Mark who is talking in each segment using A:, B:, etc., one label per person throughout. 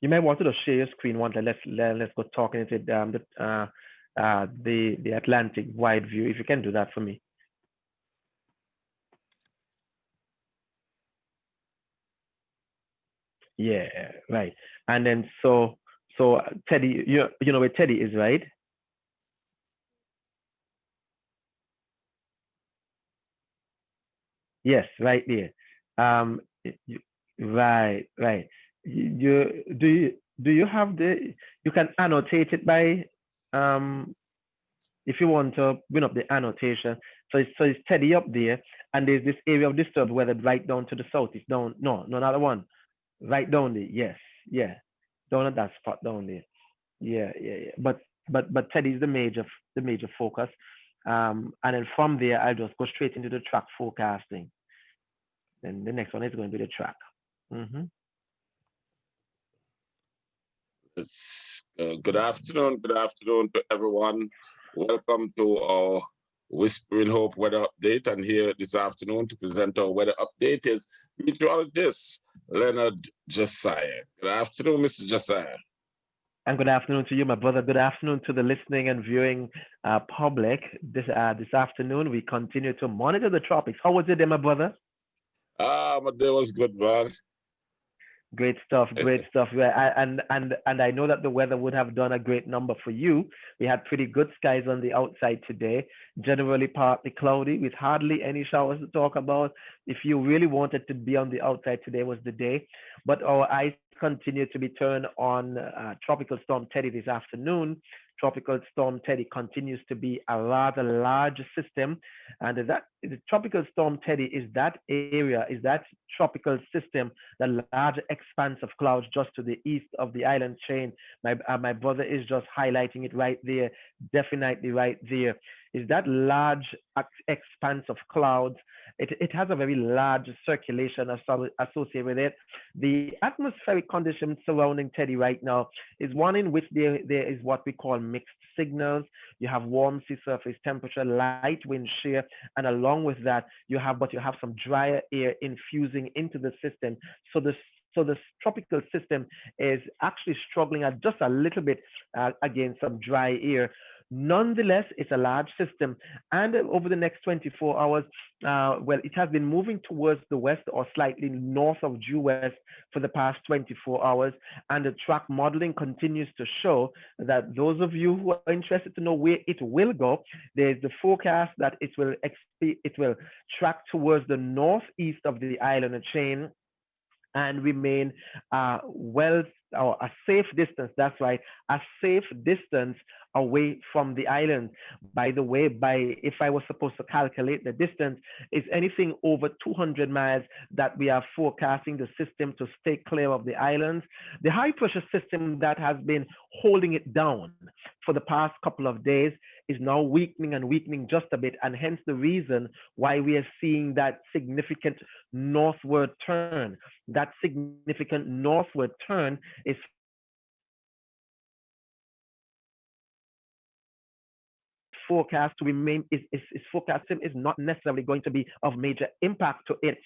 A: You might want to just share your screen once. Let's go talking into the Atlantic wide view. If you can do that for me. Yeah, right. And then so Teddy, you know where Teddy is, right? Yes, right there. Right, right. Do you have the you can annotate it by um if you want to bring up the annotation. So it's Teddy up there, and there's this area of disturbed weather right down to the south. It's down no another one. Right down there. Yes, yeah. Down at that spot down there. Yeah. But Teddy is the major focus. And then from there I'll just go straight into the track forecasting. Then the next one is going to be the track. Mm-hmm.
B: Good afternoon to everyone. Welcome to our Whispering Hope weather update. And here this afternoon to present our weather update is meteorologist Lenard Josiah. Good afternoon, Mr. Josiah.
A: And good afternoon to you, my brother. Good afternoon to the listening and viewing public. This afternoon, we continue to monitor the tropics. How was it, there, my brother?
B: My day was good, man.
A: Great stuff, great stuff. Yeah, and I know that the weather would have done a great number for you. We had pretty good skies on the outside today, generally partly cloudy with hardly any showers to talk about. If you really wanted to be on the outside, today was the day. But our eyes continue to be turned on Tropical Storm Teddy this afternoon. Tropical Storm Teddy continues to be a rather large system, and that the Tropical Storm Teddy is that tropical system, the large expanse of clouds just to the east of the island chain. My brother is just highlighting it right there, definitely right there. Is that large expanse of clouds? It has a very large circulation associated with it. The atmospheric conditions surrounding Teddy right now is one in which there is what we call mixed signals. You have warm sea surface temperature, light wind shear, and along with that, you have some drier air infusing into the system. So the tropical system is actually struggling at just a little bit against some dry air. Nonetheless, it's a large system, and over the next 24 hours, well, it has been moving towards the west or slightly north of due west for the past 24 hours, and the track modeling continues to show that those of you who are interested to know where it will go, there's the forecast that it will track towards the northeast of the island chain and remain well or a safe distance. That's right, a safe distance away from the island. By the way, by if I was supposed to calculate the distance, is anything over 200 miles that we are forecasting the system to stay clear of the islands. The high pressure system that has been holding it down for the past couple of days is now weakening and weakening just a bit, and hence the reason why we are seeing that significant northward turn. That significant northward turn is forecast to remain is forecasting is not necessarily going to be of major impact to it,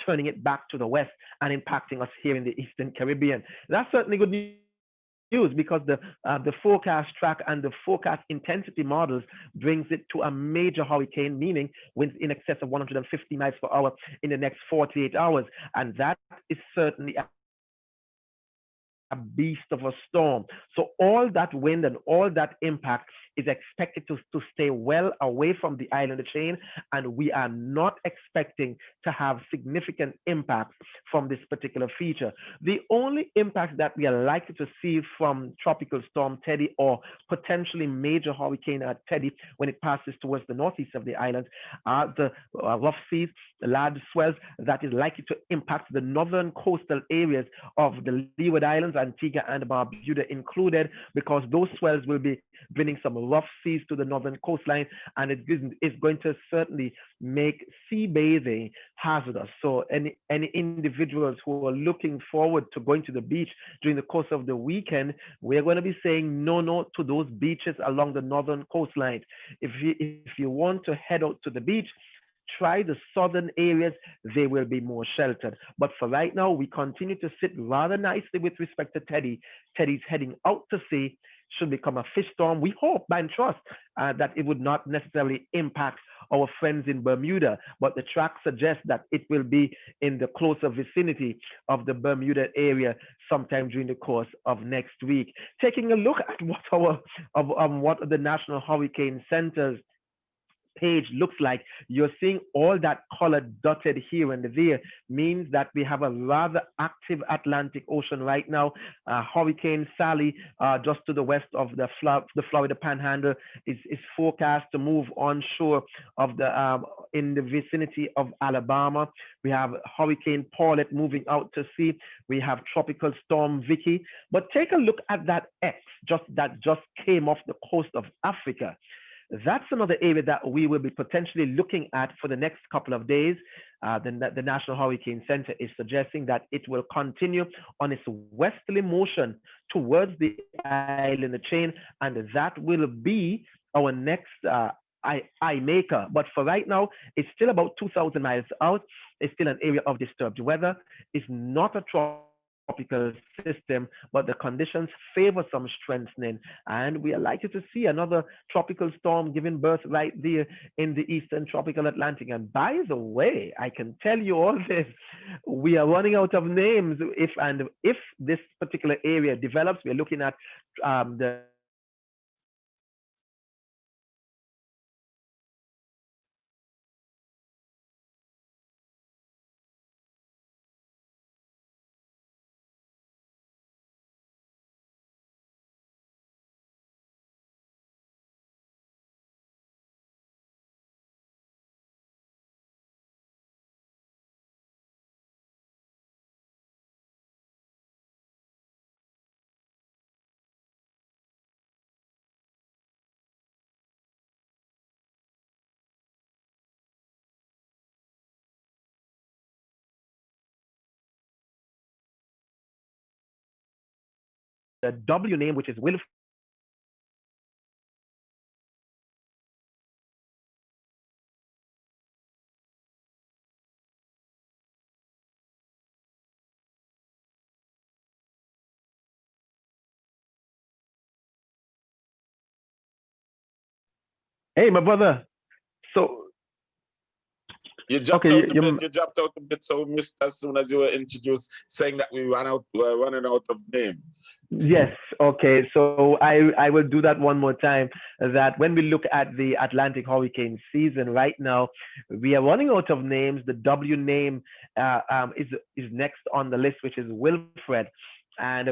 A: turning it back to the west and impacting us here in the Eastern Caribbean. That's certainly good news because the forecast track and the forecast intensity models brings it to a major hurricane, meaning winds in excess of 150 miles per hour in the next 48 hours, and that is certainly a beast of a storm. So all that wind and all that impact is expected to stay well away from the island chain, and we are not expecting to have significant impacts from this particular feature. The only impact that we are likely to see from Tropical Storm Teddy or potentially major hurricane Teddy when it passes towards the northeast of the island are the rough seas, the large swells that is likely to impact the northern coastal areas of the Leeward Islands, Antigua and Barbuda included, because those swells will be bringing some rough seas to the northern coastline, and it is going to certainly make sea bathing hazardous. So any individuals who are looking forward to going to the beach during the course of the weekend, we're going to be saying no to those beaches along the northern coastline. If you want to head out to the beach, try the southern areas, they will be more sheltered. But for right now, we continue to sit rather nicely with respect to Teddy. Teddy's heading out to sea, should become a fish storm. We hope and trust that it would not necessarily impact our friends in Bermuda, but the track suggests that it will be in the closer vicinity of the Bermuda area sometime during the course of next week. Taking a look at what the National Hurricane Center's page looks like, you're seeing all that color dotted here and there means that we have a rather active Atlantic Ocean right now. Hurricane Sally, just to the west of the Florida Panhandle, is forecast to move onshore of the in the vicinity of Alabama. We have Hurricane Paulette moving out to sea. We have Tropical Storm Vicky. But take a look at that X that just came off the coast of Africa. That's another area that we will be potentially looking at for the next couple of days. The National Hurricane Center is suggesting that it will continue on its westerly motion towards the island chain, and that will be our next eye maker. But for right now, it's still about 2,000 miles out. It's still an area of disturbed weather. It's not a tropical system, but the conditions favor some strengthening, and we are likely to see another tropical storm giving birth right there in the eastern tropical Atlantic. And by the way, I can tell you all this, we are running out of names. If this particular area develops, we're looking at the W name, which is Will. Hey, my brother. So,
B: You dropped
A: okay,
B: out a bit. You dropped out a bit, so we missed as soon as you were introduced, saying that we were running out of names.
A: yes, okay. So I will do that one more time. That when we look at the Atlantic hurricane season right now, we are running out of names. The W name is next on the list, which is Wilfred, and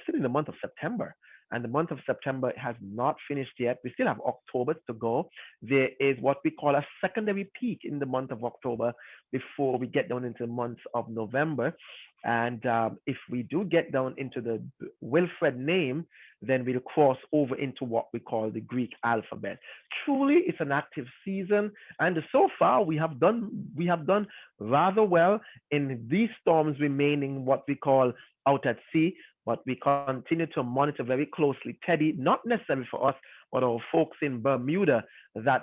A: still in the month of September. And the month of September has not finished yet. We still have October to go. There is what we call a secondary peak in the month of October before we get down into the month of November. And if we do get down into the Wilfred name, then we'll cross over into what we call the Greek alphabet. Truly, it's an active season, and so far we have done rather well in these storms remaining what we call out at sea. But we continue to monitor very closely Teddy, not necessarily for us, but our folks in Bermuda that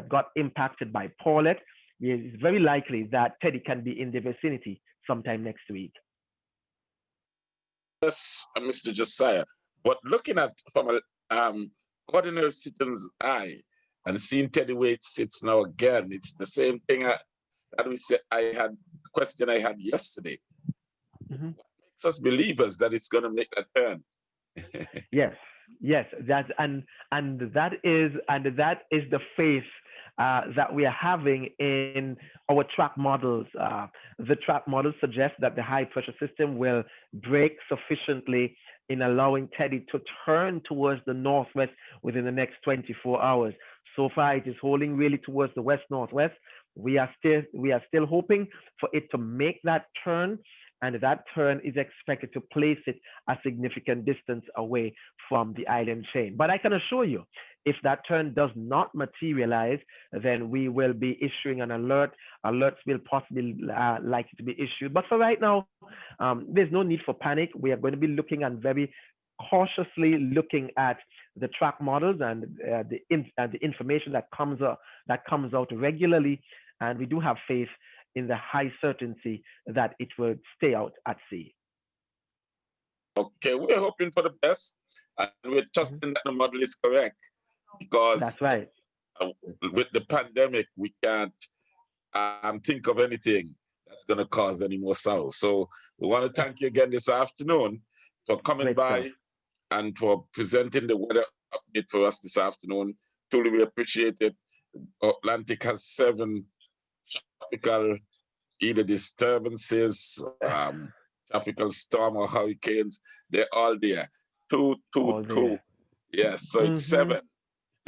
A: got impacted by Paulette. It's very likely that Teddy can be in the vicinity sometime next week.
B: Yes, Mr. Josiah. But looking at from an ordinary citizen's eye and seeing Teddy where it sits now again, it's the same thing that we said question I had yesterday.
A: Mm-hmm.
B: Makes us believers that it's going to make a turn.
A: Yes, that and that is the faith that we are having in our track models. The track models suggest that the high pressure system will break sufficiently in allowing Teddy to turn towards the northwest within the next 24 hours. So far, it is holding really towards the west northwest. We are still hoping for it to make that turn, and that turn is expected to place it a significant distance away from the island chain. But I can assure you, if that turn does not materialize, then we will be issuing an alert. Alerts will possibly likely to be issued. But for right now, there's no need for panic. We are going to be looking at very cautiously looking at the track models and the information that comes out regularly, and we do have faith in the high certainty that it will stay out at sea.
B: Okay, we're hoping for the best, and we're trusting that the model is correct, because
A: That's right.
B: with the pandemic, we can't think of anything that's going to cause any more sorrow. So we want to thank you again this afternoon for coming
A: Great stuff.
B: by and for presenting the weather update for us this afternoon. Truly, we appreciate it. Atlantic has 7 tropical either disturbances, tropical storm or hurricanes. They're all there. Two. Yes, so it's 7.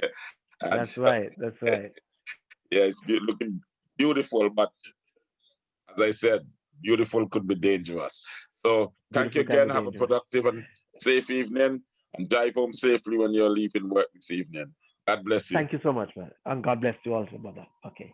B: And
A: That's right. That's right.
B: yeah, it's looking beautiful, but as I said, beautiful could be dangerous. So thank you
A: Beautiful can
B: again.
A: be
B: Have a
A: dangerous.
B: productive and safe evening, and drive home safely when you're leaving work this evening. God bless you.
A: Thank you so much, man. And God bless you also, brother. Okay.